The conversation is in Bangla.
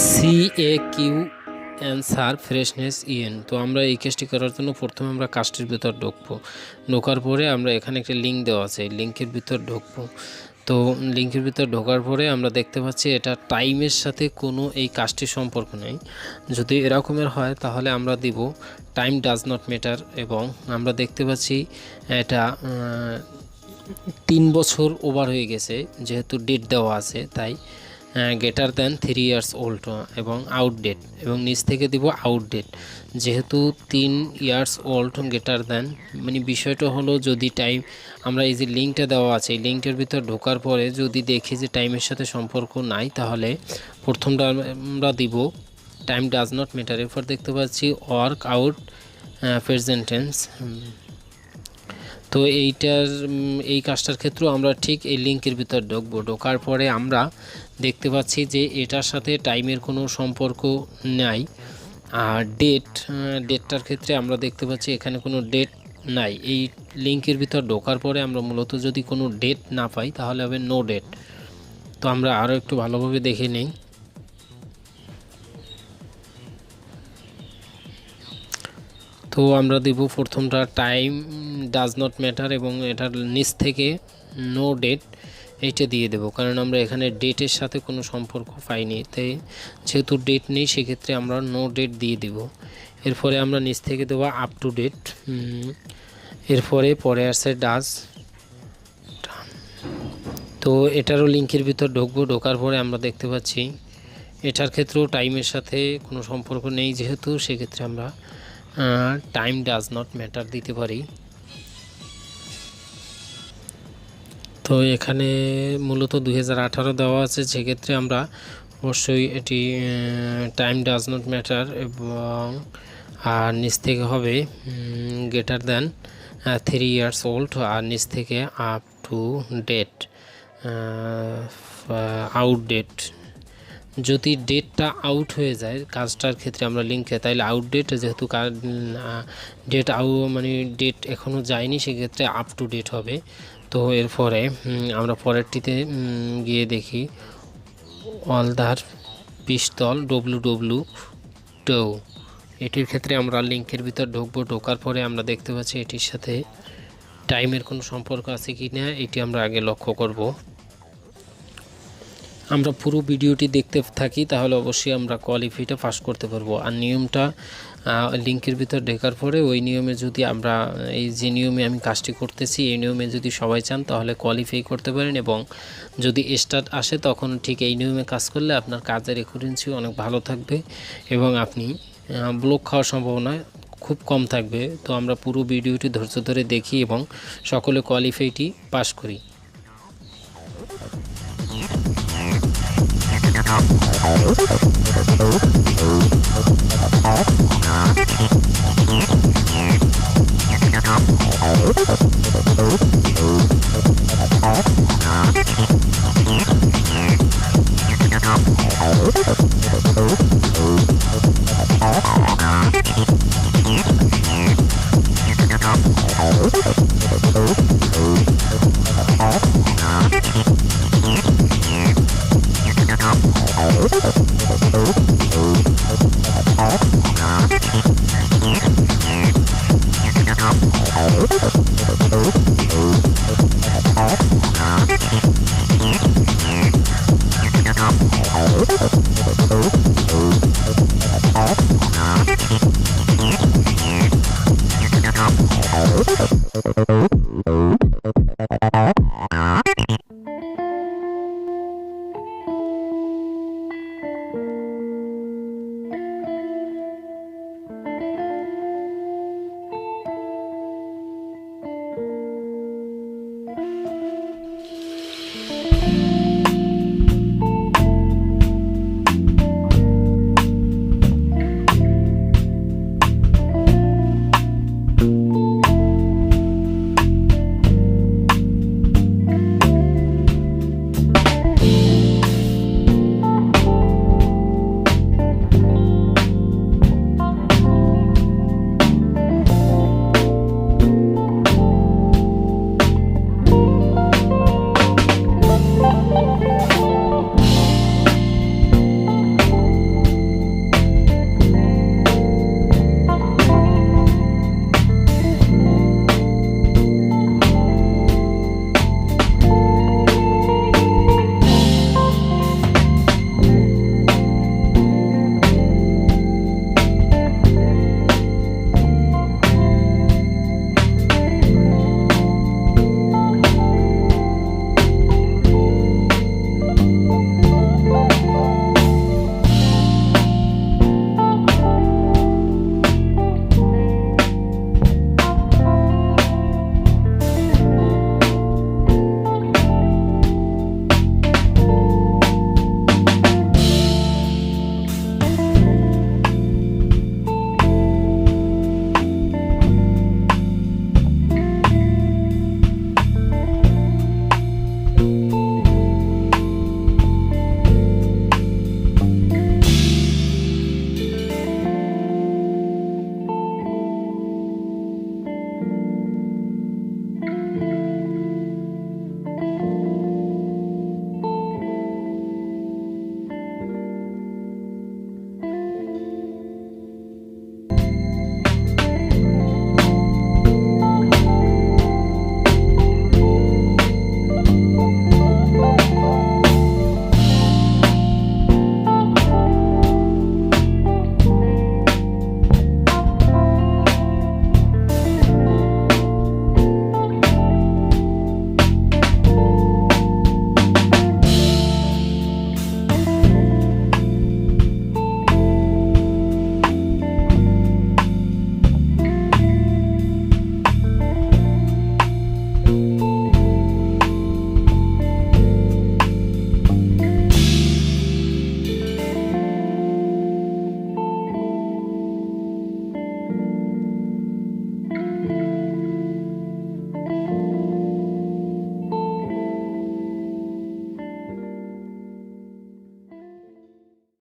CAQ answer freshness in. তো আমরা এই কাজটি করার জন্য প্রথমে আমরা কাজটির ভিতর ঢোকার পরে আমরা এখানে একটা লিঙ্ক দেওয়া আছে, লিঙ্কের ভিতর ঢুকবো। তো লিঙ্কের ভিতর ঢোকার পরে আমরা দেখতে পাচ্ছি এটা টাইমের সাথে কোনো এই কাজটির সম্পর্ক নেই। যদি এরকমের হয় তাহলে আমরা দিব টাইম ডাজ নট ম্যাটার, এবং আমরা দেখতে পাচ্ছি এটা 3 বছর ওভার হয়ে গেছে, যেহেতু ডেট দেওয়া আছে তাই গ্রেটার দ্যান 3 ইয়ার্স ওল্ড এবং আউটডেট, এবং নিচ থেকে দিব আউটডেট, যেহেতু 3 ইয়ার্স ওল্ড গ্রেটার দ্যান, মানে বিষয়টা হলো যদি টাইম আমরা এই যে লিঙ্কটা দেওয়া আছে এই লিঙ্কের ভিতর ঢোকার পরে যদি দেখি যে টাইমের সাথে সম্পর্ক নাই তাহলে প্রথমটা আমরা দিব টাইম ডাজ নট ম্যাটার। এরপর দেখতে পাচ্ছি ওয়ার্ক আউট প্রেজেন্ট টেন্স। তো এই কাজটার ক্ষেত্রেও আমরা ঠিক এই লিঙ্কের ভিতর ঢোকার পরে আমরা দেখতে পাচ্ছি যে এটার সাথে টাইমের কোনো সম্পর্ক নাই। আর ডেটটার ক্ষেত্রে আমরা দেখতে পাচ্ছি এখানে কোনো ডেট নাই। এই লিঙ্কের ভিতর ঢোকার পরে আমরা মূলত যদি কোনো ডেট না পাই তাহলে হবে নো ডেট। তো আমরা আরও একটু ভালোভাবে দেখে নেই। তো আমরা দেব প্রথমটা টাইম ডাজ নট ম্যাটার এবং এটার নিচ থেকে নো ডেট এইটা দিয়ে দেব, কারণ আমরা এখানে ডেটের সাথে কোনো সম্পর্ক পাইনি, তাই যেহেতু ডেট নেই সেক্ষেত্রে আমরা নো ডেট দিয়ে দেব। এরপরে আমরা নিচ থেকে দেবো আপ টু ডেট। পরে আসছে ডাজ। তো এটারও লিঙ্কের ভিতর ঢোকার পরে আমরা দেখতে পাচ্ছি এটার ক্ষেত্রেও টাইমের সাথে কোনো সম্পর্ক নেই, যেহেতু সেক্ষেত্রে আমরা টাইম ডাজ নট ম্যাটার দিতে পারি। তো এখানে মূলত 2018 দেওয়া আছে, সেক্ষেত্রে আমরা অবশ্যই এটি টাইম ডাজ নট ম্যাটার এবং আর নিচ থেকে হবে গ্রেটার দ্যান 3 ইয়ার্স ওল্ড, আর নিচ থেকে আপ টু ডেট আউটডেট। যদি ডেটটা আউট হয়ে যায় কাজটার ক্ষেত্রে আমরা লিঙ্কে, তাইলে আউটডেট, যেহেতু ডেট মানে ডেট এখনও যায়নি সেক্ষেত্রে আপ টু ডেট হবে। তো এরপরে আমরা পরেরটিতে গিয়ে দেখি অলদার পিস্তল WW2। এটির ক্ষেত্রে আমরা লিঙ্কের ভিতর ঢোকার পরে আমরা দেখতে পাচ্ছি এটির সাথে টাইমের কোনো সম্পর্ক আছে কি না এটি আমরা আগে লক্ষ্য করব। আমরা পুরো ভিডিওটি দেখতে থাকি তাহলে অবশ্যই আমরা কোয়ালিফাইটা পাস করতে পারবো। আর নিয়মটা লিঙ্কের ভিতর ঢোকার পরে ওই নিয়মে যদি আমরা এই যে নিয়মে আমি কাজটি করতেছি এই নিয়মে যদি সবাই চান তাহলে কোয়ালিফাই করতে পারেন, এবং যদি স্টার্ট আসে তখন ঠিক এই নিয়মে কাজ করলে আপনার কাজের একুরেন্সি অনেক ভালো থাকবে এবং আপনি ব্লক খাওয়ার সম্ভাবনা খুব কম থাকবে। তো আমরা পুরো ভিডিওটি ধৈর্য ধরে দেখি এবং সকলে কোয়ালিফাইটি পাস করি।